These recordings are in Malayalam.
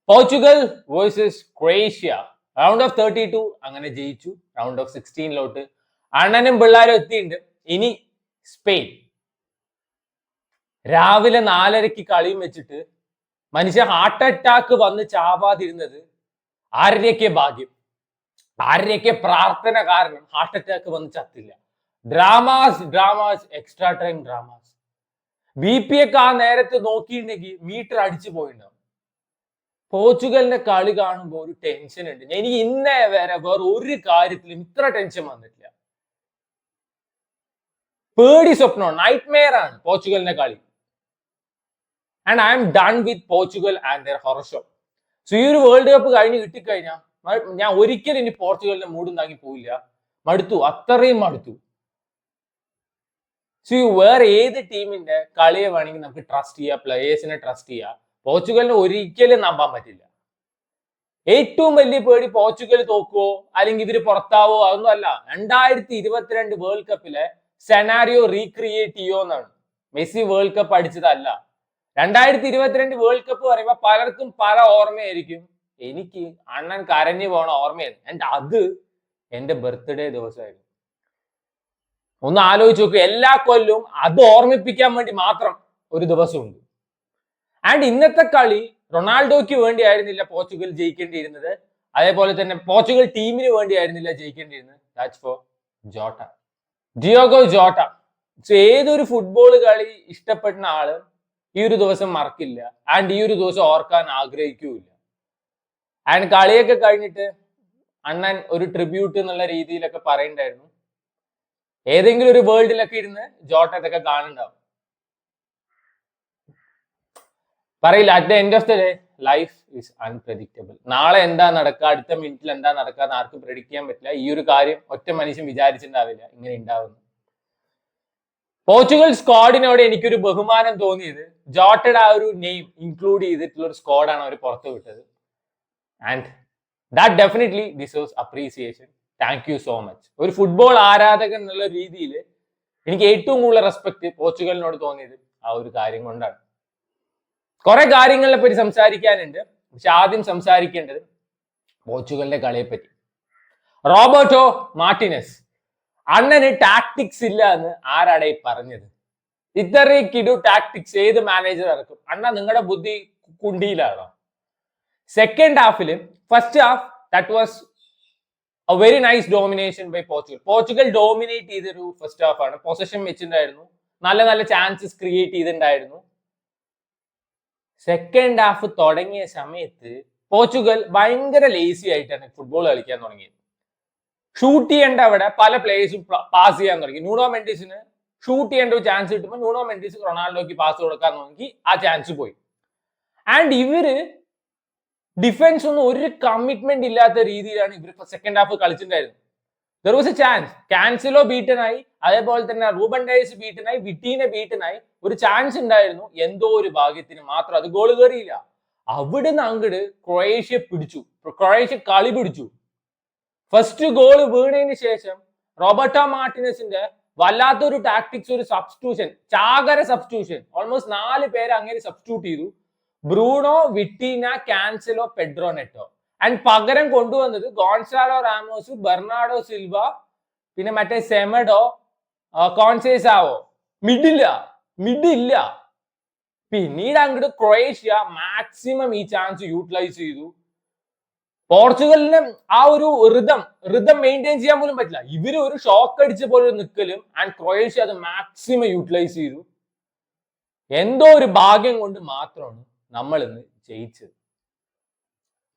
Portugal versus Croatia round of 32 അങ്ങനെ ജയിച്ചു. റൗണ്ട് ഓഫ് 16 അണ്ണനും പിള്ളേരും എത്തിയിട്ടുണ്ട്. ഇനി സ്പെയിൻ. രാവിലെ 4:30 കളിയും വെച്ചിട്ട് മനുഷ്യ ഹാർട്ട് അറ്റാക്ക് വന്ന് ചാവാതിരുന്നത് ആരുടെയൊക്കെ ഭാഗ്യം, ആരുടെയൊക്കെ പ്രാർത്ഥന കാരണം ഹാർട്ട് അറ്റാക്ക് വന്ന് ചത്തില്ല. Dramas extra time dramas. BP ഒക്കെ ആ നേരത്ത് നോക്കിയിട്ടുണ്ടെങ്കിൽ മീറ്റർ അടിച്ചു പോയിട്ടുണ്ടാവും. പോർച്ചുഗലിന്റെ കളി കാണുമ്പോൾ ഒരു ടെൻഷൻ ഉണ്ട്. എനിക്ക് ഇന്നേ വരെ വേറെ ഒരു കാര്യത്തിലും ഇത്ര ടെൻഷൻ വന്നിട്ടില്ല. പേടി സ്വപ്നം, നൈറ്റ് മെയർ ആണ് പോർച്ചുഗലിന്റെ കളി. And I M done with Portugal and there horror show. So ഈ ഒരു വേൾഡ് കപ്പ് കഴിഞ്ഞ് കിട്ടിക്കഴിഞ്ഞാൽ ഞാൻ ഒരിക്കലും ഇനി പോർച്ചുഗലിന്റെ മൂടും താങ്ങി പോയില്ല. മടുത്തു, അത്രയും മടുത്തു. സോ വേറെ ഏത് ടീമിന്റെ കളിയെ വേണമെങ്കിൽ നമുക്ക് ട്രസ്റ്റ് ചെയ്യാം, പ്ലേയേഴ്സിനെ ട്രസ്റ്റ് ചെയ്യാം. പോർച്ചുഗലിനെ ഒരിക്കലും നമ്പാൻ പറ്റില്ല. ഏറ്റവും വലിയ പേടി പോർച്ചുഗൽ തോക്കുവോ അല്ലെങ്കിൽ ഇവര് പുറത്താവോ അതൊന്നും അല്ല. 2022 വേൾഡ് കപ്പിലെ സെനാരിയോ റീക്രിയേറ്റ് ചെയ്യോ എന്നാണ്. മെസ്സി വേൾഡ് കപ്പ് അടിച്ചതല്ല. 2022 വേൾഡ് കപ്പ് പറയുമ്പോൾ പലർക്കും പല ഓർമ്മയായിരിക്കും. എനിക്ക് അണ്ണൻ കരഞ്ഞു പോണ ഓർമ്മയാണ്. ആൻഡ് അത് എന്റെ ബർത്ത്ഡേ ദിവസമായിരുന്നു. ഒന്ന് ആലോചിച്ച് നോക്കുക, എല്ലാ കൊല്ലവും അത് ഓർമ്മിപ്പിക്കാൻ വേണ്ടി മാത്രം ഒരു ദിവസമുണ്ട്. ആൻഡ് ഇന്നത്തെ കളി റൊണാൾഡോയ്ക്ക് വേണ്ടി ആയിരുന്നില്ല പോർച്ചുഗൽ ജയിക്കേണ്ടിയിരുന്നത്. അതേപോലെ തന്നെ പോർച്ചുഗൽ ടീമിന് വേണ്ടി ആയിരുന്നില്ല ജയിക്കേണ്ടിയിരുന്നത്. That's for Jota, Diogo Jota. So ഏതൊരു ഫുട്ബോൾ കളി ഇഷ്ടപ്പെടുന്ന ആള് ഈ ഒരു ദിവസം മറക്കില്ല. ആൻഡ് ഈ ഒരു ദിവസം ഓർക്കാൻ ആഗ്രഹിക്കൂല. ആൻഡ് കളിയൊക്കെ കഴിഞ്ഞിട്ട് അണ്ണൻ ഒരു ട്രിബ്യൂട്ട് എന്നുള്ള രീതിയിലൊക്കെ പറയണ്ടായിരുന്നു. ഏതെങ്കിലും ഒരു വേൾഡിലൊക്കെ ഇരുന്ന് ജോട്ട ഇതൊക്കെ കാണുന്നുണ്ടാവും. പറയില്ല. At the end of the day life is unpredictable. നാളെ എന്താ നടക്കുക, അടുത്ത മിനിറ്റിൽ എന്താ നടക്കുക എന്ന് ആർക്കും പ്രെഡിക്റ്റ് ചെയ്യാൻ പറ്റില്ല. ഈ ഒരു കാര്യം ഒറ്റ മനുഷ്യൻ വിചാരിച്ചിട്ടുണ്ടാവില്ല ഇങ്ങനെ ഉണ്ടാവുന്നു. പോർച്ചുഗൽ സ്ക്വാഡിനോട് എനിക്കൊരു ബഹുമാനം തോന്നിയത് ജോട്ടയുടെ ആ ഒരു നെയിം ഇൻക്ലൂഡ് ചെയ്തിട്ടുള്ള ഒരു സ്ക്വാഡാണ് അവർ പുറത്തു വിട്ടത്. And that definitely deserves appreciation. Thank you so much. ഒരു ഫുട്ബോൾ ആരാധകൻ എന്നുള്ള രീതിയിൽ എനിക്ക് ഏറ്റവും കൂടുതൽ റെസ്പെക്ട് പോർച്ചുഗലിനോട് തോന്നിയത് ആ ഒരു കാര്യം കൊണ്ടാണ്. കുറെ കാര്യങ്ങളെ പറ്റി സംസാരിക്കാനുണ്ട്. പക്ഷെ ആദ്യം സംസാരിക്കേണ്ടത് പോർച്ചുഗലിന്റെ കളയെ പറ്റി. Roberto Martinez. അണ്ണന് ടാക്ടിക്സ് ഇല്ല എന്ന് ആരാടെ പറഞ്ഞത്? ഇത്രയും കിടു ടാക്ടിക്സ് ഏത് മാനേജർ ഇറക്കും? അണ്ണ നിങ്ങളുടെ ബുദ്ധി കുണ്ടിയിലാണോ? സെക്കൻഡ് ഹാഫില്, first half that was a very nice domination by Portugal. Portugal dominate ചെയ്തൊരു ഫസ്റ്റ് ഹാഫ് ആണ്. പൊസഷൻ വെച്ചിട്ടുണ്ടായിരുന്നു, നല്ല നല്ല ചാൻസസ് ക്രിയേറ്റ് ചെയ്തിട്ടുണ്ടായിരുന്നു. സെക്കൻഡ് ഹാഫ് തുടങ്ങിയ സമയത്ത് പോർച്ചുഗൽ ഭയങ്കര ലേസി ആയിട്ടാണ് ഫുട്ബോൾ കളിക്കാൻ തുടങ്ങിയത്. ഷൂട്ട് ചെയ്യേണ്ട അവിടെ പല പ്ലേയേഴ്സും പാസ് ചെയ്യാൻ തുടങ്ങി. ന്യൂണോ മെൻഡിസിന് ഷൂട്ട് ചെയ്യേണ്ട ഒരു ചാൻസ് കിട്ടുമ്പോൾ ന്യൂണോ മെൻഡിസ് റൊണാൾഡോയ്ക്ക് പാസ് കൊടുക്കാൻ നോക്കി, ആ ചാൻസ് പോയി. ആൻഡ് ഇവര് ഡിഫൻസ് ഒന്നും ഒരു കമ്മിറ്റ്മെന്റ് ഇല്ലാത്ത രീതിയിലാണ് ഇവർ സെക്കൻഡ് ഹാഫ് കളിച്ചിട്ടുണ്ടായിരുന്നത്. There was a chance. Cancelo ബീറ്റനായി, അതേപോലെ തന്നെ റൂബൻ ഡയസ് ബീറ്റനായി, വിറ്റീനെ ബീറ്റനായി. ഒരു ചാൻസ് ഉണ്ടായിരുന്നു, എന്തോ ഒരു ഭാഗ്യത്തിന് മാത്രം അത് ഗോൾ കയറിയില്ല. അവിടുന്ന് അങ്ങോട്ട് ക്രൊയേഷ്യ പിടിച്ചു. ക്രൊയേഷ്യ കളി പിടിച്ചു. ഫസ്റ്റ് ഗോൾ വീണതിന് ശേഷം റോബർട്ടോ മാർട്ടിനസിന്റെ വല്ലാത്തൊരു ടാക്ടിക്സ്, ഒരു സബ്സ്റ്റിറ്റ്യൂഷൻ, ചാകര സബ്സ്റ്റിറ്റ്യൂഷൻ. ഓൾമോസ്റ്റ് 4 പേര് അങ്ങനെ സബ്സ്റ്റിറ്റ്യൂട്ട് ചെയ്തു. Bruno, വിറ്റീന, Cancelo, Pedro നെറ്റോ. ആൻഡ് പകരം കൊണ്ടുവന്നത് ഗോൺസാലോ റാമോസ്, ബെർണാഡോ സിൽവ, പിന്നെ മറ്റേ സെമഡോ, കോൺസേസാവോ. മിഡില്ല. പിന്നീട് അങ്ങോട്ട് ക്രൊയേഷ്യ മാക്സിമം ഈ ചാൻസ് യൂട്ടിലൈസ് ചെയ്തു. പോർച്ചുഗലിന് ആ ഒരു റിതം മെയിൻറ്റെയിൻ ചെയ്യാൻ പോലും പറ്റില്ല. ഇവര് ഒരു ഷോക്ക് അടിച്ച പോലെ നിൽക്കലും. ആൻഡ് ക്രൊയേഷ്യ അത് മാക്സിമം യൂട്ടിലൈസ് ചെയ്തു. എന്തോ ഒരു ഭാഗ്യം കൊണ്ട് മാത്രമാണ് നമ്മൾ ഇന്ന് ജയിച്ചത്.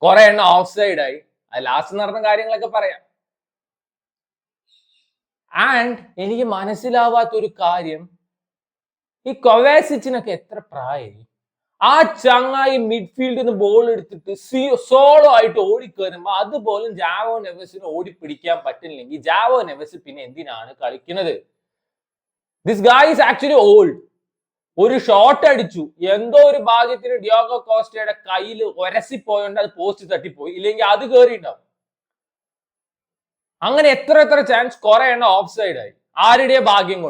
കുറെ എണ്ണം ഓഫ് സൈഡ് ആയി. അത് ലാസ്റ്റ് നടന്ന കാര്യങ്ങളൊക്കെ പറയാം. ആൻഡ് എനിക്ക് മനസ്സിലാവാത്ത ഒരു കാര്യം, ഈ കൊവാസിച്ചിനൊക്കെ എത്ര പ്രായമായി? ആ ചങ്ങായി മിഡ്ഫീൽഡിൽ നിന്ന് ബോൾ എടുത്തിട്ട് സോളോ ആയിട്ട് ഓടിക്കയറുമ്പോ അതുപോലും ജാവോ നെവസിന് ഓടി പിടിക്കാൻ പറ്റില്ലെങ്കിൽ ജാവോ നെവസ് പിന്നെ എന്തിനാണ് കളിക്കുന്നത്? This guy is actually old. ഒരു ഷോട്ട് അടിച്ചു, എന്തോ ഒരു ഭാഗ്യത്തിന് ഡിയോഗോ കോസ്റ്റയുടെ കയ്യിൽ ഒരസിപ്പോയോണ്ട് അത് പോസ്റ്റ് തട്ടിപ്പോയി, ഇല്ലെങ്കിൽ അത് കയറിയിട്ടുണ്ടാവും. അങ്ങനെ എത്ര ചാൻസ്, കുറെ എണ്ണം ഓഫ് സൈഡ് ആയി. ആരുടെ ഭാഗ്യം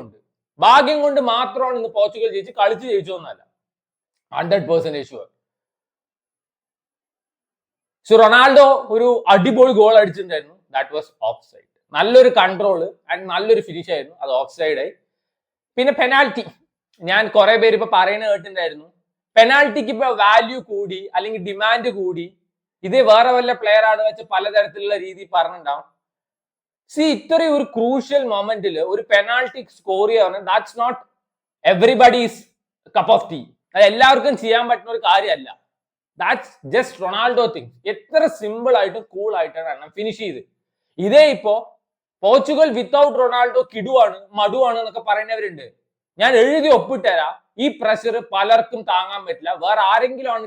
കൊണ്ട് മാത്രമാണ് ഇന്ന് പോർച്ചുഗൽ കളിച്ച് ജയിച്ചോന്നല്ല. 100% ഷുവർ. സോ റൊണാൾഡോ ഒരു അടിപൊളി ഗോൾ അടിച്ചിട്ടുണ്ടായിരുന്നു. That was offside. നല്ലൊരു കൺട്രോൾ ആൻഡ് നല്ലൊരു ഫിനിഷ് ആയിരുന്നു. അത് ഓഫ് സൈഡ് ആയി. പിന്നെ പെനാൽറ്റി, ഞാൻ കുറെ പേര് ഇപ്പൊ പറയുന്നത് കേട്ടിട്ടുണ്ടായിരുന്നു പെനാൽറ്റിക്ക് ഇപ്പൊ വാല്യൂ കൂടി അല്ലെങ്കിൽ ഡിമാൻഡ് കൂടി, ഇത് വേറെ വല്ല പ്ലെയർ ആണ് വെച്ച് പലതരത്തിലുള്ള രീതി പറഞ്ഞിട്ടുണ്ടാവും. ഇത്രയും ഒരു ക്രൂഷ്യൽ മൊമെന്റിൽ ഒരു പെനാൽറ്റി സ്കോർ ചെയ്യുക, that's not everybody's cup of tea. അത് എല്ലാവർക്കും ചെയ്യാൻ പറ്റുന്ന ഒരു കാര്യമല്ല. That's just Ronaldo thing. എത്ര സിമ്പിൾ ആയിട്ടും കൂൾ ആയിട്ടാണ് ഫിനിഷ് ചെയ്ത്. ഇതേ ഇപ്പോ പോർച്ചുഗൽ വിത്തൗട്ട് റൊണാൾഡോ കിടുവാണ് മടുവാണ് എന്നൊക്കെ പറയുന്നവരുണ്ട്. ഞാൻ എഴുതി ഒപ്പിട്ടരാ, ഈ പ്രഷർ പലർക്കും താങ്ങാൻ പറ്റില്ല. വേറെ ആരെങ്കിലും ആണ്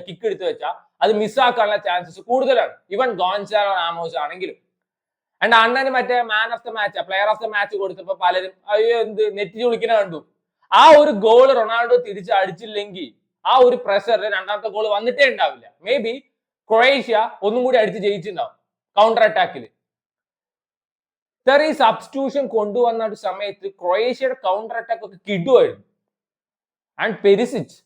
കിക്ക് എടുത്ത് വെച്ചാൽ അത് മിസ്സാക്കാനുള്ള ചാൻസസ് കൂടുതലാണ്. ഈവൻ ഗോൺസാലോ റാമോസ് ആണെങ്കിലും. ആൻഡ് അണ്ണന് മറ്റേ man of the match, player of the match കൊടുത്തപ്പോ പലരും അയ്യോ എന്ത് നെറ്റ് വിളിക്കുന്ന കണ്ടു. ആ ഒരു ഗോൾ റൊണാൾഡോ തിരിച്ച് അടിച്ചില്ലെങ്കിൽ ആ ഒരു പ്രഷറിൽ രണ്ടാമത്തെ ഗോൾ വന്നിട്ടേ ഉണ്ടാവില്ല. മേ ബി ക്രൊയേഷ്യ ഒന്നും കൂടി അടിച്ച് ജയിച്ചിട്ടുണ്ടാവും കൗണ്ടർ അറ്റാക്കിൽ. ഈ സബ്സ്റ്റിറ്റ്യൂഷൻ കൊണ്ടുവന്ന ഒരു സമയത്ത് ക്രൊയേഷ്യയുടെ കൗണ്ടർ അറ്റാക്ക് ഒക്കെ കിടുവായിരുന്നു. ആൻഡ് പെരിസിച്ച്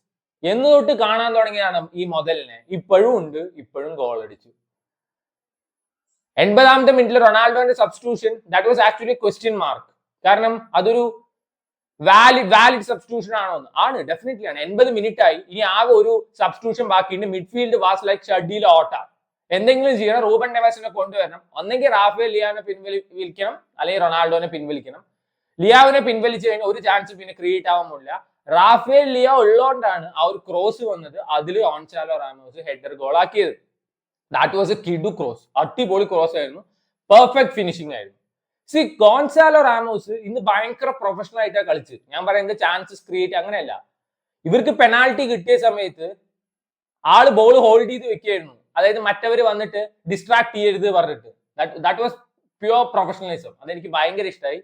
എന്ന് തൊട്ട് കാണാൻ തുടങ്ങിയാണ് ഈ മുതലിനെ. ഇപ്പോഴും ഉണ്ട്, ഇപ്പോഴും ഗോൾ അടിച്ചു. 80ാമത്തെ മിനിറ്റിൽ റൊണാൾഡോന്റെ substitution that was actually question mark. കാരണം അതൊരു വാലിഡ് സബ്സ്റ്റിറ്റ്യൂഷൻ ആണോ എന്ന്. ആണ്, ഡെഫിനറ്റ്ലി ആണ്. 80 മിനിറ്റ് ആയി, ഇനി ആകെ ഒരു സബ്സ്റ്റിറ്റ്യൂഷൻ ബാക്കിയുണ്ട്. മിഡ്ഫീൽഡ് വാസ് ലൈക്ക് ഷഡ്ഡിയിലെ ഓട്ട. എന്തെങ്കിലും ചെയ്യണം, റൂബൻ നെവസിനെ കൊണ്ടുവരണം. ഒന്നെങ്കിൽ റാഫേൽ ലിയാവിനെ പിൻവലിക്കണം, അല്ലെങ്കിൽ റൊണാൾഡോനെ പിൻവലിക്കണം. ലിയാവിനെ പിൻവലിച്ചു കഴിഞ്ഞാൽ ഒരു ചാൻസ് പിന്നെ ക്രിയേറ്റ് ആവാൻ. റാഫേൽ ലിയാ ഉള്ളതുകൊണ്ടാണ് ആ ഒരു ക്രോസ് വന്നത്. അതിൽ ഗോൺസാലോ റാമോസ് ഹെഡർ ഗോൾ ആക്കിയത്. ദാറ്റ് വാസ് എ കിഡു ക്രോസ്. അടിപൊളി ക്രോസ് ആയിരുന്നു, പെർഫെക്റ്റ് ഫിനിഷിംഗ് ആയിരുന്നു. ഗോൺസാലോ റാമോസ് ഇന്ന് ഭയങ്കര പ്രൊഫഷണൽ ആയിട്ടാണ് കളിച്ച്. ഞാൻ പറയുന്നത് ചാൻസസ് ക്രിയേറ്റ് അങ്ങനെയല്ല. ഇവർക്ക് പെനാൽറ്റി കിട്ടിയ സമയത്ത് ആള് ബോൾ ഹോൾഡ് ചെയ്ത് വെക്കുകയായിരുന്നു. അതായത് മറ്റവര് വന്നിട്ട് ഡിസ്ട്രാക്ട് ചെയ്യരുത് പറഞ്ഞിട്ട്. That was pure professionalism. അതെനിക്ക് ഭയങ്കര ഇഷ്ടമായി.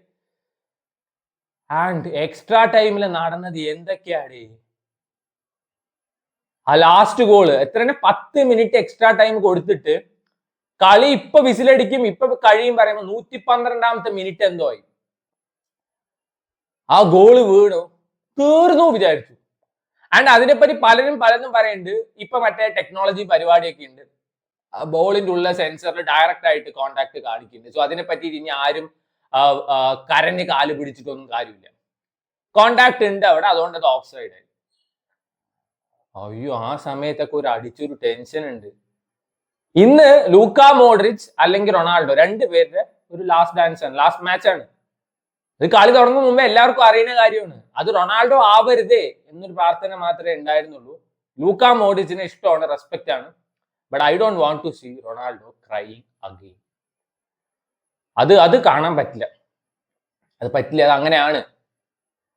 ആൻഡ് എക്സ്ട്രാ ടൈമിൽ നടന്നത് എന്തൊക്കെയാണ്. ആ ലാസ്റ്റ് ഗോള് എത്രയാണ്, 10 മിനിറ്റ് എക്സ്ട്രാ ടൈം കൊടുത്തിട്ട് കളി ഇപ്പൊ വിസിലടിക്കും ഇപ്പൊ കഴിയും പറയുമ്പോൾ 112ാമത്തെ മിനിറ്റ് എന്തോ ആയി. ആ ഗോള് വീണു, തീർന്നു വിചാരിച്ചു. ആൻഡ് അതിനെപ്പറ്റി പലരും പറയുന്നുണ്ട്. ഇപ്പൊ മറ്റേ ടെക്നോളജി പരിപാടിയൊക്കെ ഉണ്ട്, ബോളിന്റെ ഉള്ള സെൻസറിൽ ഡയറക്റ്റ് ആയിട്ട് കോണ്ടാക്ട് കാണിക്കുന്നുണ്ട്. സോ അതിനെപ്പറ്റി ഇനി ആരും കരഞ്ഞ് കാല് പിടിച്ചിട്ടൊന്നും കാര്യമില്ല. കോണ്ടാക്ട് ഉണ്ട് അവിടെ, അതുകൊണ്ട് അത് ഓഫ് സൈഡ് ആയി. അയ്യോ, ആ സമയത്തൊക്കെ ഒരു അടിച്ചൊരു ടെൻഷൻ ഉണ്ട്. ഇന്ന് ലൂക്ക മോഡ്രിച്ച് അല്ലെങ്കിൽ റൊണാൾഡോ രണ്ടുപേരുടെ ഒരു ലാസ്റ്റ് ഡാൻസ് ആണ്, ലാസ്റ്റ് മാച്ച് ആണ്. ഇത് കളി തുടങ്ങും മുമ്പേ എല്ലാവർക്കും അറിയുന്ന കാര്യമാണ്. അത് റൊണാൾഡോ ആവരുതേ എന്നൊരു പ്രാർത്ഥന മാത്രമേ ഉണ്ടായിരുന്നുള്ളൂ. ലൂക്ക മോഡ്രിച്ചിനെ ഇഷ്ടമാണ്, റെസ്പെക്റ്റ് ആണ്. But I don't want to see Ronaldo crying again. അത് കാണാൻ പറ്റില്ല, അത് പറ്റില്ല, അത് അങ്ങനെയാണ്.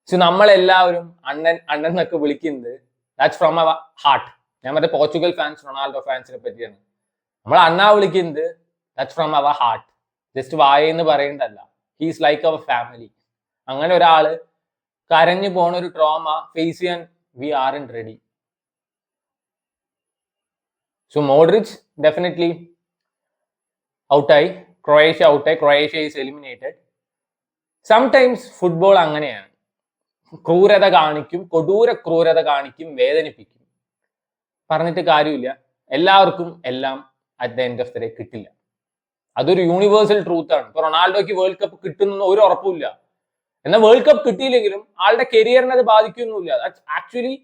സോ നമ്മളെല്ലാവരും അണ്ണൻ എന്നൊക്കെ വിളിക്കുന്നത് ദാറ്റ്സ് ഫ്രം അവർ ഹാർട്ട്. ഞാൻ മറ്റേ പോർച്ചുഗൽ ഫാൻസ് റൊണാൾഡോ ഫാൻസിനെ പറ്റിയാണ്. നമ്മൾ അണ്ണാ വിളിക്കുന്നത് that's from our heart. Just വായെന്ന് പറയുന്നതല്ല. He's like our family. അങ്ങനെ ഒരാള് കരഞ്ഞു പോണ ഒരു ട്രോമ ഫേസ് ചെയ്യാൻ we aren't ready. So Modric definitely ഔട്ടായി, ക്രൊയേഷ്യ ഔട്ടായി, Croatia is eliminated. Sometimes football അങ്ങനെയാണ്, ക്രൂരത കാണിക്കും, കൊടൂര ക്രൂരത കാണിക്കും, വേദനിപ്പിക്കും. പറഞ്ഞിട്ട് കാര്യമില്ല, എല്ലാവർക്കും എല്ലാം at the end of the day കിട്ടില്ല. അതൊരു യൂണിവേഴ്സൽ ട്രൂത്ത് ആണ്. ഇപ്പൊ റൊണാൾഡോയ്ക്ക് വേൾഡ് കപ്പ് കിട്ടുന്ന ഒരു ഉറപ്പില്ല. എന്നാൽ വേൾഡ് കപ്പ് കിട്ടിയില്ലെങ്കിലും ആളുടെ കരിയറിനെ അത് ബാധിക്കൊന്നുമില്ല. ആക്ച്വലി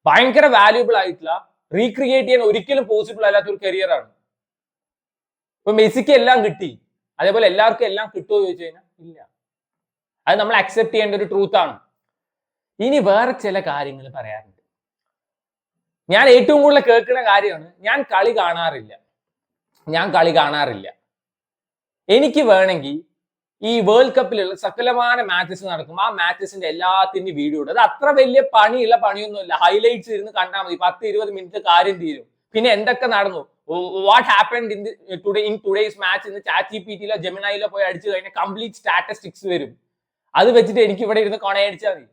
ഭയങ്കര വാല്യൂബിൾ ആയിട്ടുള്ള, റീക്രിയേറ്റ് ചെയ്യാൻ ഒരിക്കലും പോസിബിൾ അല്ലാത്ത ഒരു കരിയറാണ്. ഇപ്പൊ മെസ്സിക്ക് എല്ലാം കിട്ടി, അതേപോലെ എല്ലാവർക്കും എല്ലാം കിട്ടുമോ ചോദിച്ചു കഴിഞ്ഞാൽ ഇല്ല. അത് നമ്മൾ അക്സെപ്റ്റ് ചെയ്യേണ്ട ഒരു ട്രൂത്ത് ആണ്. ഇനി വേറെ ചില കാര്യങ്ങൾ പറയാറുണ്ട്. ഞാൻ ഏറ്റവും കൂടുതൽ കേൾക്കുന്ന കാര്യമാണ്, ഞാൻ കളി കാണാറില്ല. എനിക്ക് വേണമെങ്കിൽ ഈ വേൾഡ് കപ്പിലുള്ള സകലമാന മാച്ചസ് നടക്കും, ആ മാച്ചസിന്റെ എല്ലാത്തിന്റെ വീഡിയോ ഉണ്ട്. അത് അത്ര വലിയ പണിയൊന്നുമില്ല. ഹൈലൈറ്റ്സ് ഇരുന്ന് കണ്ടാൽ മതി, 10-20 മിനിറ്റ് കാര്യം തീരും. പിന്നെ എന്തൊക്കെ നടന്നു, what happened in today's match എന്ന് ChatGPT-ലോ ജെമിനൈയിലോ പോയി അടിച്ചു കഴിഞ്ഞാൽ കംപ്ലീറ്റ് സ്റ്റാറ്റിസ്റ്റിക്സ് വരും. അത് വെച്ചിട്ട് എനിക്ക് ഇവിടെ ഇരുന്ന് കൊണയടിച്ചാൽ മതി.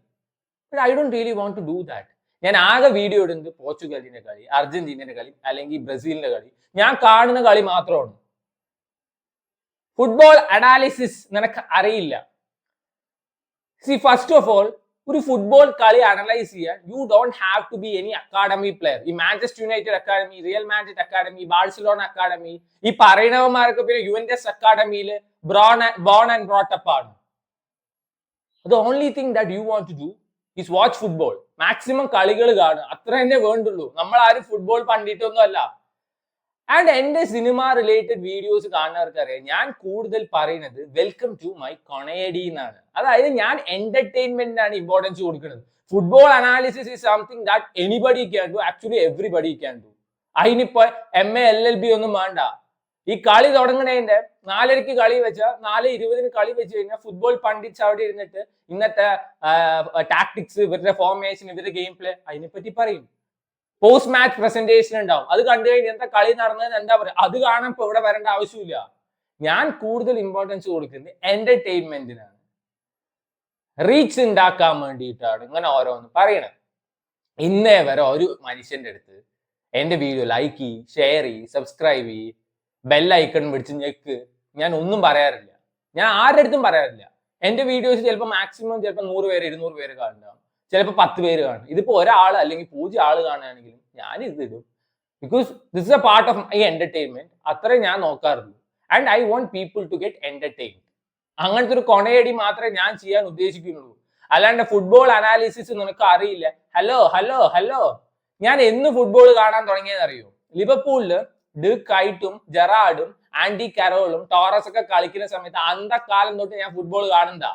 But I don't really want to do that. ഞാൻ ആകെ വീഡിയോ ഇടുന്നത് പോർച്ചുഗലിന്റെ കളി, അർജന്റീനയുടെ കളി, അല്ലെങ്കിൽ ബ്രസീലിന്റെ കളി. ഞാൻ കാണുന്ന കളി മാത്രമാണ്. ഫുട്ബോൾ അനാലിസിസ് നിനക്ക് അറിയില്ല. ഫസ്റ്റ് ഓഫ് ഓൾ ഒരു ഫുട്ബോൾ കളി അനലൈസ് ചെയ്യാൻ you don't have to be any academy player. ഈ Manchester United academy, Real Madrid academy, Barcelona academy, ഈ പറയുന്നവന്മാരൊക്കെ പിന്നെ യുവന്റസ് അക്കാഡമിയിൽ ബോൺ ആൻഡ് ബ്രോട്ടപ്പ് ആണ്. The only thing that you want to do is watch football. Maximum കളികൾ കാണുക, അത്ര തന്നെ വേണ്ടുള്ളൂ. നമ്മൾ ആരും ഫുട്ബോൾ പണ്ടിട്ടൊന്നും അല്ല. ആൻഡ് എന്റെ സിനിമ റിലേറ്റഡ് വീഡിയോസ് കാണുന്നവർക്ക് അറിയാം, ഞാൻ കൂടുതൽ പറയുന്നത് വെൽക്കം ടു മൈ കൊണേഡി എന്നാണ്. അതായത് ഞാൻ എന്റർടൈൻമെന്റിനാണ് ഇമ്പോർട്ടൻസ് കൊടുക്കുന്നത്. Football analysis is something that anybody can do, actually everybody can do. അതിനിപ്പോ MA LLB ഒന്നും വേണ്ട. ഈ കളി തുടങ്ങണേന്റെ 4:30 കളി വെച്ചാൽ 4:20 കളി വെച്ച് കഴിഞ്ഞാൽ ഫുട്ബോൾ പണ്ഡിറ്റ്സ് അവിടെ ഇരുന്നിട്ട് ഇന്നത്തെ ടാക്ടിക്സ്, ഇവരുടെ ഫോർമേഷൻ, ഇവരുടെ ഗെയിം പ്ലേ അതിനെപ്പറ്റി പറയും. പോസ്റ്റ് മാച്ച് പ്രസന്റേഷൻ ഉണ്ടാവും. അത് കണ്ടു കഴിഞ്ഞാൽ എന്താ കളി നടന്നത് എന്താ പറയുക, അത് കാണാൻ ഇപ്പൊ ഇവിടെ വരേണ്ട ആവശ്യമില്ല. ഞാൻ കൂടുതൽ ഇമ്പോർട്ടൻസ് കൊടുക്കുന്നത് എന്റർടൈൻമെന്റിനാണ്, റീച്ച് ഉണ്ടാക്കാൻ വേണ്ടിയിട്ടാണ് ഇങ്ങനെ ഓരോന്ന് പറയണത്. ഇന്നേ വരെ ഒരു മനുഷ്യന്റെ അടുത്ത് എന്റെ വീഡിയോ ലൈക്ക് ചെയ്യ്, ഷെയർ ചെയ്യ്, സബ്സ്ക്രൈബ് ചെയ്യ്, ബെല്ലൈക്കൺ പിടിച്ച് ഞെക്ക്, ഞാൻ ഒന്നും പറയാറില്ല. ഞാൻ ആരുടെ അടുത്തും പറയാറില്ല. എന്റെ വീഡിയോസ് ചിലപ്പോൾ മാക്സിമം 100 പേര് 200 പേര് കാണുന്നുണ്ടാവും, ചിലപ്പോൾ 10 പേര് കാണും. ഇതിപ്പോ ഒരാൾ അല്ലെങ്കിൽ 0 ആള് കാണുകയാണെങ്കിലും ഞാൻ ഇത് ഇടും. Because this is a part of my entertainment. അത്രേ ഞാൻ നോക്കാറുള്ളൂ. And I want people to get entertained. അങ്ങനത്തെ ഒരു കൊണയടി മാത്രമേ ഞാൻ ചെയ്യാൻ ഉദ്ദേശിക്കുന്നുള്ളൂ. അല്ലാണ്ട് ഫുട്ബോൾ അനാലിസിസ് നിനക്ക് അറിയില്ല. ഹലോ ഹലോ ഹലോ, ഞാൻ എന്ന് ഫുട്ബോൾ കാണാൻ തുടങ്ങിയെന്ന് അറിയോ? ലിവർപൂളില് ഡുക്കായിട്ടും ജെറാർഡും ആൻഡി കരോളും ടോറസ് ഒക്കെ കളിക്കുന്ന സമയത്ത് അന്തക്കാലം തൊട്ട് ഞാൻ ഫുട്ബോൾ കാണുന്നതാ.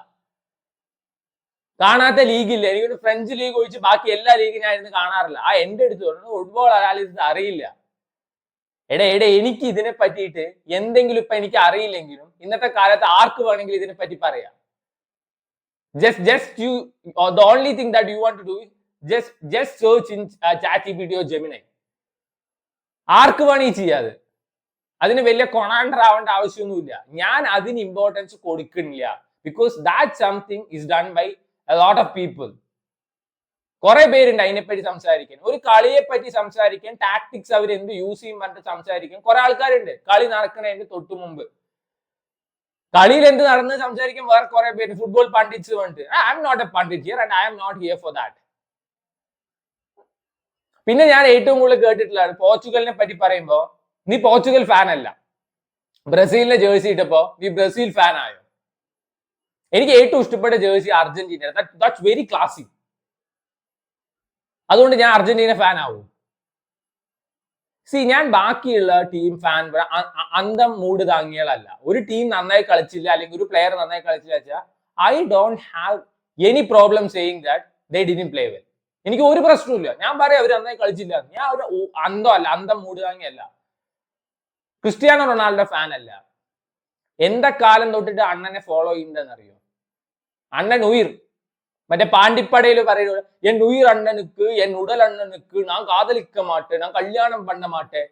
കാണാത്ത ലീഗില്ല. എനിക്കൊരു ഫ്രഞ്ച് ലീഗ് ഒഴിച്ച് ബാക്കി എല്ലാ ലീഗും ഞാൻ ഇരുന്ന് കാണാറില്ല. ആ എന്റെ അടുത്ത് പറഞ്ഞു ഫുട്ബോൾ അനാലിസിസ് അറിയില്ല. എടേ എനിക്ക് ഇതിനെ പറ്റിയിട്ട് എന്തെങ്കിലും ഇപ്പൊ എനിക്ക് അറിയില്ലെങ്കിലും ഇന്നത്തെ കാലത്ത് ആർക്ക് വേണമെങ്കിലും ഇതിനെ പറ്റി പറയാം. just you, or the only thing that you want to do is just search in ChatGPT or Gemini. ആർക്ക് വേണേ ചെയ്യാതെ, അതിന് വലിയ കൊണാണ്ടർ ആവേണ്ട ആവശ്യമൊന്നുമില്ല. ഞാൻ അതിന് ഇമ്പോർട്ടൻസ് കൊടുക്കുന്നില്ല. Because that something is done by a lot of people. കുറെ പേരുണ്ട് അതിനെപ്പറ്റി സംസാരിക്കാൻ, ഒരു കളിയെ പറ്റി സംസാരിക്കാൻ, ടാക്ടിക്സ് അവർ എന്ത് യൂസ് ചെയ്യും പറഞ്ഞിട്ട് സംസാരിക്കാൻ കുറെ ആൾക്കാരുണ്ട്. കളി നടക്കണതിന് തൊട്ടു മുമ്പ് കളിയിൽ എന്ത് നടന്ന് സംസാരിക്കാൻ വേറെ കുറെ പേര്, ഫുട്ബോൾ പണ്ഡിറ്റ്സ് വേണ്ടിട്ട്. I am not a pundit here and I am not here for that. പിന്നെ ഞാൻ ഏറ്റവും കൂടുതൽ കേട്ടിട്ടുള്ളതാണ് പോർച്ചുഗലിനെ പറ്റി പറയുമ്പോ നീ പോർച്ചുഗൽ ഫാൻ അല്ല, ബ്രസീലിന്റെ ജേഴ്സി ഇട്ടപ്പോ നീ ബ്രസീൽ ഫാൻ ആയോ? എനിക്ക് ഏറ്റവും ഇഷ്ടപ്പെട്ട jersey Argentina. That's very classic. അതുകൊണ്ട് ഞാൻ അർജന്റീന ഫാൻ ആവും. ഞാൻ ബാക്കിയുള്ള ടീം ഫാൻ അന്തം മൂട് താങ്ങിയാലല്ല. ഒരു ടീം നന്നായി കളിച്ചില്ല അല്ലെങ്കിൽ ഒരു പ്ലെയർ നന്നായി കളിച്ചില്ല വെച്ചാൽ I don't have any problem saying that they didn't play well. എനിക്ക് ഒരു പ്രശ്നമില്ല. ഞാൻ പറയാം അവർ നന്നായി കളിച്ചില്ല. ഞാൻ ഒരു അന്തം മൂട് താങ്ങിയല്ല. ക്രിസ്ത്യാനോ റൊണാൾഡോ ഫാൻ അല്ല. എന്താ കാലം തൊട്ടിട്ട് അണ്ണനെ ഫോളോ ചെയ്യുന്നതെന്നറിയോ? അണ്ണൻ ഉയിർ, മറ്റേ പാണ്ടിപ്പടയിൽ പറയുന്നത് എൻ ഉയിർ അണ്ണനുക്ക് എൻ ഉടൽ അണ്ണനുക്ക് ഞാൻ കാതലിക്ക മാട്ടെ ഞാൻ കല്യാണം പണ്ണ മാട്ടെ.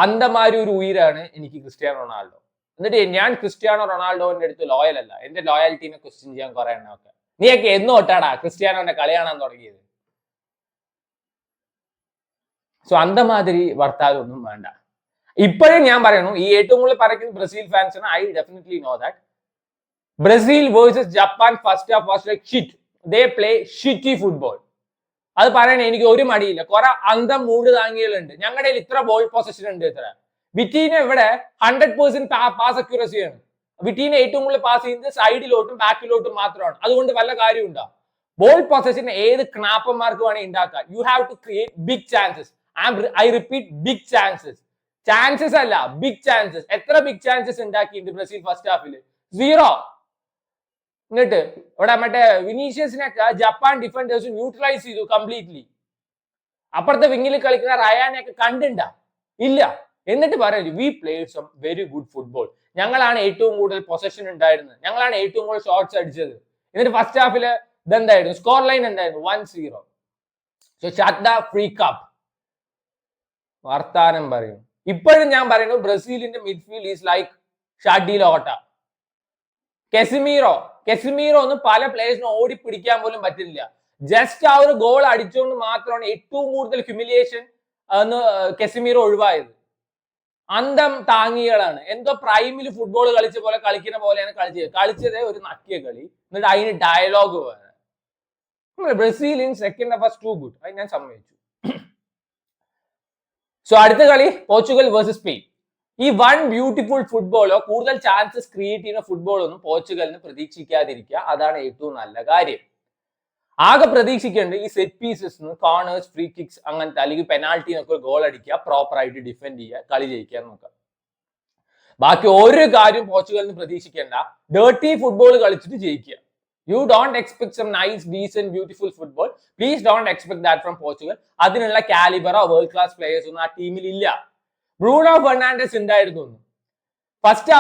അന്തമാരി ഒരു ഉയിരാണ് എനിക്ക് ക്രിസ്ത്യാനോ റൊണാൾഡോ. എന്നിട്ട് ഞാൻ ക്രിസ്ത്യാനോ റൊണാൾഡോന്റെ അടുത്ത് ലോയൽ അല്ല. എന്റെ ലോയാലിറ്റീനെ ക്വസ്റ്റ്യൻ ചെയ്യാൻ കുറെ എണ്ണമൊക്കെ. നീയൊക്കെ എന്ന് തൊട്ടാടാ ക്രിസ്ത്യാനോന്റെ കളി കാണാൻ തുടങ്ങിയത്? സോ അന്തമാതിരി വർത്താനൊന്നും വേണ്ട. ഇപ്പോഴും ഞാൻ പറയണു, ഈ ഏറ്റവും കൂടുതൽ പറയുന്നത് ബ്രസീൽ ഫാൻസ് ആണ്. I definitely know that. Brazil versus Japan first half was like shit. They play shitty football. അത് പറയാൻ എനിക്ക് ഒരു മടിയില്ല. കുറെ അന്തം മൂട് താങ്ങികളുണ്ട്. ഞങ്ങളുടെ ഇത്ര ബോൾ പൊസഷൻ ഉണ്ട്. ഇത്ര വിറ്റീന ഇവിടെ 100% പാസ് അക്യൂറസി ആണ്. വിറ്റീന ഏറ്റവും കൂടുതൽ പാസ് ചെയ്യുന്നത് സൈഡിലോട്ടും ബാക്കിലോട്ടും മാത്രമാണ്. അതുകൊണ്ട് വല്ല കാര്യം ഉണ്ടോ? ബോൾ പൊസഷൻ ഏത് ക്നാപ്പന്മാർക്ക് വേണമെങ്കിൽ ഉണ്ടാക്കാം. You have to create big chances. I repeat, big chances. Chances അല്ല, ബിഗ് ചാൻസസ്. എത്ര ബിഗ് ചാൻസസ് ഉണ്ടാക്കിയിട്ടുണ്ട് ബ്രസീൽ ഫസ്റ്റ് ഹാഫിൽ? 0. എന്നിട്ട് ഇവിടെ മറ്റേ വിനീഷ്യസിനൊക്കെ ജപ്പാൻ ഡിഫൻഡേഴ്സ് ന്യൂട്രലൈസ് ചെയ്തു കംപ്ലീറ്റ്ലി. അപ്പുറത്തെ വിങ്ങിൽ കളിക്കുന്ന റയാനെയൊക്കെ കണ്ടിണ്ട ഇല്ല. എന്നിട്ട് പറയൂ we played some very good football. ഞങ്ങളാണ് ഏറ്റവും കൂടുതൽ പൊസഷൻ ഉണ്ടായിരുന്നത്, ഞങ്ങളാണ് ഏറ്റവും കൂടുതൽ ഷോട്ട്സ് അടിച്ചത്. എന്നിട്ട് ഫസ്റ്റ് ഹാഫില് ഇതെന്തായിരുന്നു? സ്കോർ ലൈൻ എന്തായിരുന്നു? 1-0. So shut the freak up. വർത്താനം പറയും. ഇപ്പോഴും ഞാൻ പറയുന്നു ബ്രസീലിന്റെ മിഡ്ഫീൽഡ് ഈസ് ലൈക്ക് ഷാഡി ലോട്ട, കെസിമീറോ ഒന്നും പല പ്ലേയേഴ്സിനും ഓടി പിടിക്കാൻ പോലും പറ്റില്ല. ജസ്റ്റ് ആ ഒരു ഗോൾ അടിച്ചുകൊണ്ട് മാത്രമാണ് ഏറ്റവും കൂടുതൽ ഹ്യൂമിലിയേഷൻ കെസിമീറോ ഒഴിവായത്. അന്തം താങ്ങികളാണ്. എന്തോ പ്രൈമിൽ ഫുട്ബോൾ കളിച്ച പോലെ കളിക്കുന്ന പോലെയാണ് കളിച്ചത്. കളിച്ചതേ ഒരു നക്കിയ കളി. എന്നിട്ട് അതിന് ഡയലോഗ് വേണം. Brazil in second half was too good, അത് ഞാൻ സമ്മതിച്ചു. സോ അടുത്ത കളി പോർച്ചുഗൽ വേഴ്സസ് സ്പെയിൻ. ഈ വൺ ബ്യൂട്ടിഫുൾ ഫുട്ബോളോ കൂടുതൽ ചാൻസസ് ക്രിയേറ്റ് ചെയ്യുന്ന ഫുട്ബോളൊന്നും പോർച്ചുഗലിന് പ്രതീക്ഷിക്കാതിരിക്കുക, അതാണ് ഏറ്റവും നല്ല കാര്യം. ആകെ പ്രതീക്ഷിക്കേണ്ടത് ഈ set pieces, corners, free kicks അങ്ങനത്തെ അല്ലെങ്കിൽ പെനാൾട്ടിനൊക്കെ ഗോൾ അടിക്കുക, പ്രോപ്പർ ആയിട്ട് ഡിഫെൻഡ് ചെയ്യുക, കളി ജയിക്കാൻ നോക്കുക. ബാക്കി ഒരു കാര്യം പോർച്ചുഗലിന് പ്രതീക്ഷിക്കേണ്ട, ഡേർട്ടി ഫുട്ബോൾ കളിച്ചിട്ട് ജയിക്കുക. You don't expect some nice decent beautiful football, please don't expect that from Portugal. അതിനുള്ള കാലിബറോ വേൾഡ് ക്ലാസ് പ്ലേയേഴ്സ് ഒന്നും ആ ടീമിൽ ഇല്ല. ബ്രൂണോ ഫെർണാണ്ടസ് ഉണ്ടായിരുന്നു. ഫസ്റ്റ്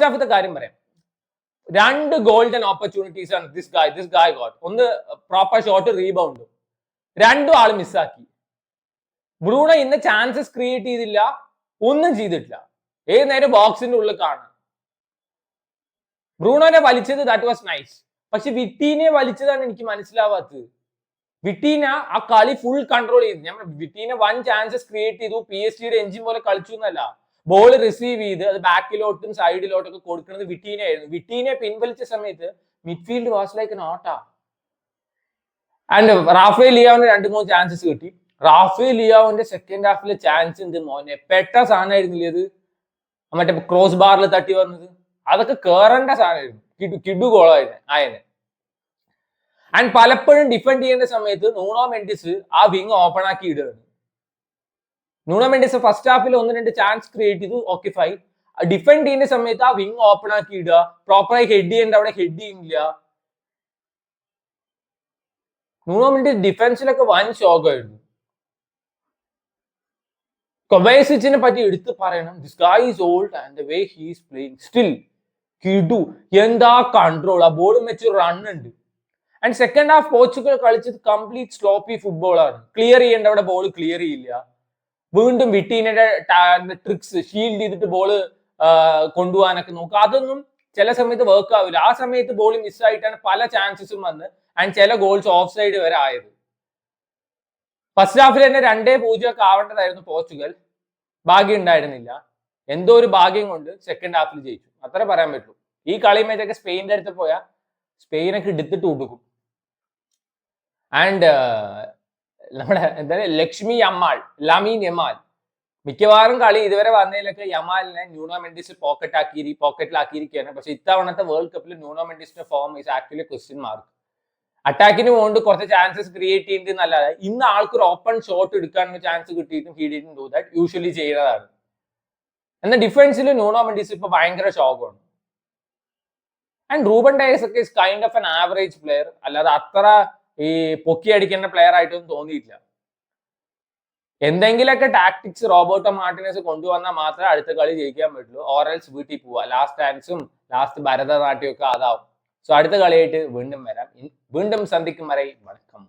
ഹാഫിത്തെ കാര്യം പറയാം. 2 ഗോൾഡൻ ഓപ്പർച്യൂണിറ്റീസ് ആണ് ദിസ് ഗായ് ഗോട്ട്. ഒന്ന് പ്രോപ്പർ ഷോട്ട്, റീബൗണ്ട്, 2 ആള് മിസ്സാക്കി. ബ്രൂണോ ഇന്ന് ചാൻസസ് ക്രിയേറ്റ് ചെയ്തില്ല, ഒന്നും ചെയ്തിട്ടില്ല. ഏത് നേരം ബോക്സിന്റെ ഉള്ളിൽ കാണാം. ബ്രൂണോനെ വലിച്ചത് ദാറ്റ് വാസ് നൈസ്, പക്ഷെ വിറ്റീനെ വലിച്ചതാണ് എനിക്ക് മനസ്സിലാവാത്തത്. വിറ്റീന ആ കളി ഫുൾ കൺട്രോൾ ചെയ്തു. ഞാൻ വിറ്റീന 1 ചാൻസസ് ക്രിയേറ്റ് ചെയ്തു, PSG എഞ്ചിൻ പോലെ കളിച്ചു എന്നല്ല. ബോൾ റിസീവ് ചെയ്ത് അത് ബാക്കിലോട്ടും സൈഡിലോട്ടും ഒക്കെ കൊടുക്കുന്നത് വിറ്റീനയായിരുന്നു. വിറ്റീനെ പിൻവലിച്ച സമയത്ത് മിഡ്ഫീൽഡ് വാസ് ലൈക്ക് നോട്ടാ. ആൻഡ് റാഫേൽ ലിയാവിന് 2-3 ചാൻസസ് കിട്ടി. റാഫേൽ ലിയാവിന്റെ സെക്കൻഡ് ഹാഫിലെ ചാൻസ് ഉണ്ട് മോനെ, പെട്ട സാധനമായിരുന്നില്ലേ അത്. മറ്റേ ക്രോസ് ബാറിൽ തട്ടി വന്നത്, അതൊക്കെ കേറേണ്ട സാധനമായിരുന്നു. കിഡു ഗോളായിരുന്നു. ആൻഡ് പലപ്പോഴും ഡിഫെൻഡ് ചെയ്യുന്ന സമയത്ത് നൂണോ മെൻഡിസ് ആ വിങ് ഓപ്പൺ ആക്കി ഇടുകയാണ്. നൂണോ മെൻഡിസ് ഫസ്റ്റ് ഹാഫിൽ 1-2 ചാൻസ് ക്രിയേറ്റ് ചെയ്തു, ഓക്കെ ഫൈൻ. ഡിഫെൻഡ് ചെയ്യുന്ന സമയത്ത് ആ വിങ് ഓപ്പൺ ആക്കി ഇടുക, പ്രോപ്പറായി ഹെഡ് ചെയ്യേണ്ട അവിടെ ഹെഡ് ചെയ്യുന്നില്ല. നൂണോ മെൻഡിസ് ഡിഫൻസിലൊക്കെ വൻ ശോകമായിരുന്നു. കൊബേസിച്ചിനെ പറ്റി എടുത്ത് പറയണം. This guy is old and the way he is playing still കിഡു, എന്താ കൺട്രോൾ, ആ ബോൾ വെച്ച് റൺ ഉണ്ട്. ആൻഡ് സെക്കൻഡ് ഹാഫ് പോർച്ചുഗൽ കളിച്ചത് കംപ്ലീറ്റ് സ്ലോപ്പി ഫുട്ബോളാണ്. ക്ലിയർ ചെയ്യേണ്ട അവിടെ ബോൾ ക്ലിയർ ചെയ്യില്ല. വീണ്ടും വിറ്റീനയുടെ ട്രിക്സ്, ഷീൽഡ് ചെയ്തിട്ട് ബോള് കൊണ്ടുപോകാനൊക്കെ നോക്കുക, അതൊന്നും ചില സമയത്ത് വർക്ക് ആവില്ല. ആ സമയത്ത് ബോൾ മിസ്സായിട്ടാണ് പല ചാൻസസും വന്ന് ആൻഡ് ചില ഗോൾസ് ഓഫ് സൈഡ് വരെ ആയത്. ഫസ്റ്റ് ഹാഫിൽ തന്നെ 2-0 ഒക്കെ ആവേണ്ടതായിരുന്നു പോർച്ചുഗൽ, ഭാഗ്യം ഉണ്ടായിരുന്നില്ല. എന്തോ ഒരു ഭാഗ്യം കൊണ്ട് സെക്കൻഡ് ഹാഫിൽ ജയിച്ചു, അത്രേ പറയാൻ പറ്റൂ. ഈ കളി മാച്ചൊക്കെ സ്പെയിൻ്റെ അടുത്ത് പോയാൽ സ്പെയിനൊക്കെ എടുത്തിട്ട് കൊടുക്കും. ആൻഡ് നമ്മുടെ എന്താ ലാമീൻ യമാൽ മിക്കവാറും കളി ഇതുവരെ വന്നതിലൊക്കെ യമാലിനെ ന്യൂണോ മെൻഡിസ് പോക്കറ്റിലാക്കിയിരിക്കുകയാണ്. പക്ഷെ ഇത്തവണത്തെ വേൾഡ് കപ്പിൽ ന്യൂണോ മെൻഡിസിന്റെ form is actually question mark. അറ്റാക്കിന് വേണ്ടി കുറച്ച് ചാൻസസ് ക്രിയേറ്റ് ചെയ്യുന്നത് നല്ലതാണ്. ഇന്ന് ആൾക്കൊരു ഓപ്പൺ ഷോട്ട് എടുക്കാനുള്ള ചാൻസ് കിട്ടിയിട്ടും he didn't do that, usually ചെയ്യുന്നതാണ്. എന്നാൽ ഡിഫൻസിൽ ന്യൂണോ മെൻഡിസ് ഇപ്പൊ ഭയങ്കര ഷോക്കാണ്. ആൻഡ് റൂബൻ ഡയസ് ഒക്കെ is kind of an average player, അല്ലാതെ അത്ര ഈ പൊക്കി അടിക്കേണ്ട പ്ലെയർ ആയിട്ടൊന്നും തോന്നിയിട്ടില്ല. എന്തെങ്കിലുമൊക്കെ ടാക്ടിക്സ് റോബർട്ടോ മാർട്ടിനസ് കൊണ്ടുവന്നാൽ മാത്രമേ അടുത്ത കളി ജയിക്കാൻ പറ്റുള്ളൂ, ഓറൽസ് വീട്ടിൽ പോവാ. ലാസ്റ്റ് ഡാൻസും ലാസ്റ്റ് ഭരതനാട്യം ഒക്കെ അതാവും. സോ അടുത്ത കളിയായിട്ട് വീണ്ടും വരാം. വീണ്ടും സന്ധിക്കും വരെ വണക്കം.